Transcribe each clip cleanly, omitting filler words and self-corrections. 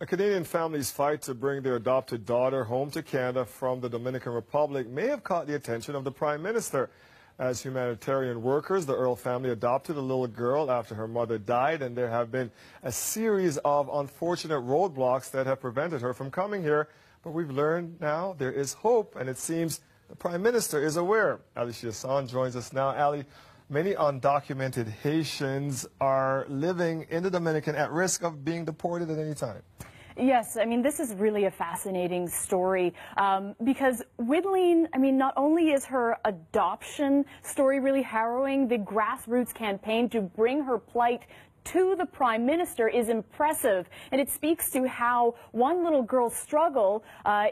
A Canadian family's fight to bring their adopted daughter home to Canada from the Dominican Republic may have caught the attention of the Prime Minister. As humanitarian workers, the Earl family adopted a little girl after her mother died, and there have been a series of unfortunate roadblocks that have prevented her from coming here. But we've learned now there is hope, and it seems the Prime Minister is aware. Ali Chiasson joins us now. Ali, many undocumented Haitians are living in the Dominican at risk of being deported at any time. Yes, I mean, this is really a fascinating story because Widlene, I mean, not only is her adoption story really harrowing, the grassroots campaign to bring her plight to the Prime Minister is impressive, and it speaks to how one little girl's struggle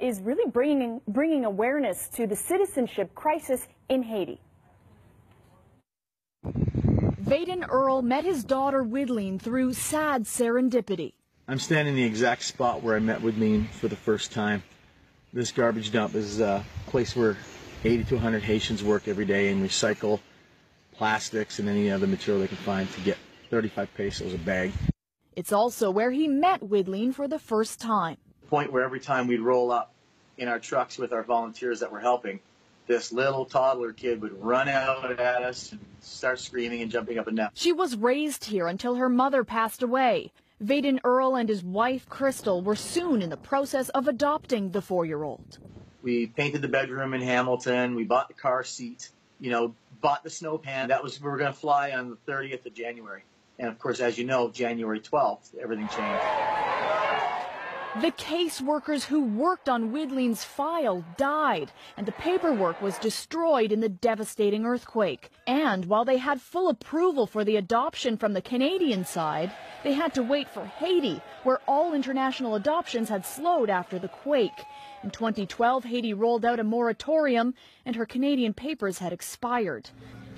is really bringing awareness to the citizenship crisis in Haiti. Vaden Earl met his daughter Widlene through sad serendipity. I'm standing in the exact spot where I met Widlene for the first time. This garbage dump is a place where 80 to 100 Haitians work every day and recycle plastics and any other material they can find to get 35 pesos a bag. It's also where he met Widlene for the first time. Point where every time we'd roll up in our trucks with our volunteers that were helping, this little toddler kid would run out at us and start screaming and jumping up and down. She was raised here until her mother passed away. Vaden Earl and his wife, Crystal, were soon in the process of adopting the 4-year-old. We painted the bedroom in Hamilton. We bought the car seat, bought the snow pan. We were going to fly on the 30th of January. And, of course, as you know, January 12th, everything changed. The caseworkers who worked on Widlene's file died, and the paperwork was destroyed in the devastating earthquake. And while they had full approval for the adoption from the Canadian side, they had to wait for Haiti, where all international adoptions had slowed after the quake. In 2012, Haiti rolled out a moratorium, and her Canadian papers had expired.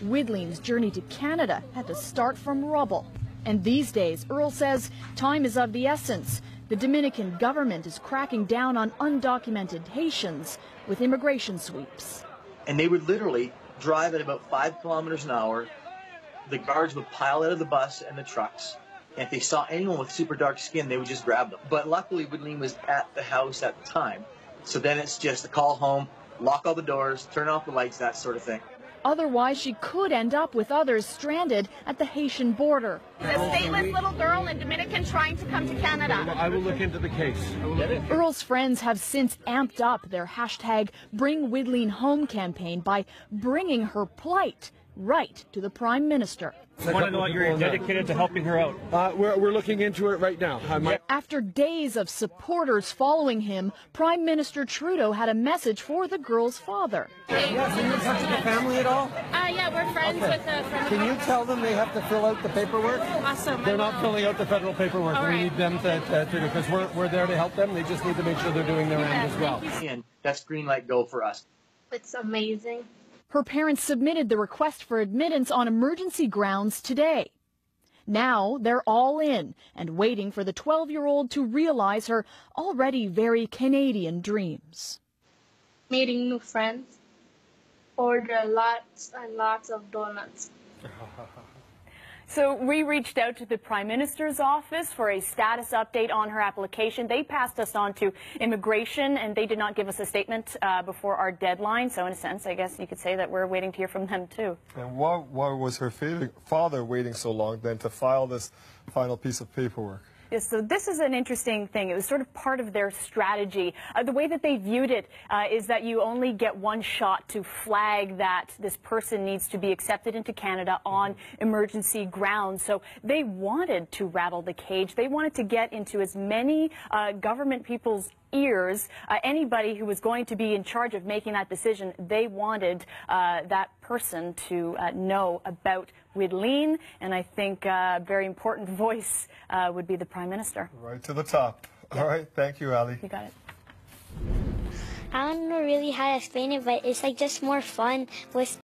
Widlene's journey to Canada had to start from rubble. And these days, Earl says time is of the essence. The Dominican government is cracking down on undocumented Haitians with immigration sweeps. And they would literally drive at about 5 kilometers an hour. The guards would pile out of the bus and the trucks. And if they saw anyone with super dark skin, they would just grab them. But luckily, Widlene was at the house at the time. So then it's just a call home, lock all the doors, turn off the lights, that sort of thing. Otherwise, she could end up with others stranded at the Haitian border. A stateless little girl in Dominican trying to come to Canada. I will look into the case. Earl's friends have since amped up their hashtag Bring Widlene Home campaign by bringing her plight right to the Prime Minister. I want to know you're dedicated to helping her out. We're looking into it right now. After days of supporters following him, Prime Minister Trudeau had a message for the girl's father. Yeah, can you talk to the family at all? Yeah, we're friends with a friend. Can you tell them they have to fill out the paperwork? Awesome. They're not filling out the federal paperwork. All we right. need them to do it because we're there to help them. They just need to make sure they're doing their end as well. And that's green light go for us. It's amazing. Her parents submitted the request for admittance on emergency grounds today. Now they're all in and waiting for the 12-year-old to realize her already very Canadian dreams. Meeting new friends, order lots and lots of donuts. So we reached out to the Prime Minister's office for a status update on her application. They passed us on to immigration, and they did not give us a statement before our deadline. So in a sense, I guess you could say that we're waiting to hear from them too. And why was her father waiting so long then to file this final piece of paperwork? Yes, so this is an interesting thing. It was sort of part of their strategy. The way that they viewed it is that you only get one shot to flag that this person needs to be accepted into Canada on emergency grounds. So they wanted to rattle the cage. They wanted to get into as many government people's ears, anybody who was going to be in charge of making that decision. They wanted that person to know about Widlene, and I think a very important voice would be the Prime Minister. Right to the top. Yeah. All right, thank you, Ali. You got it. I don't know really how to explain it, but it's like just more fun with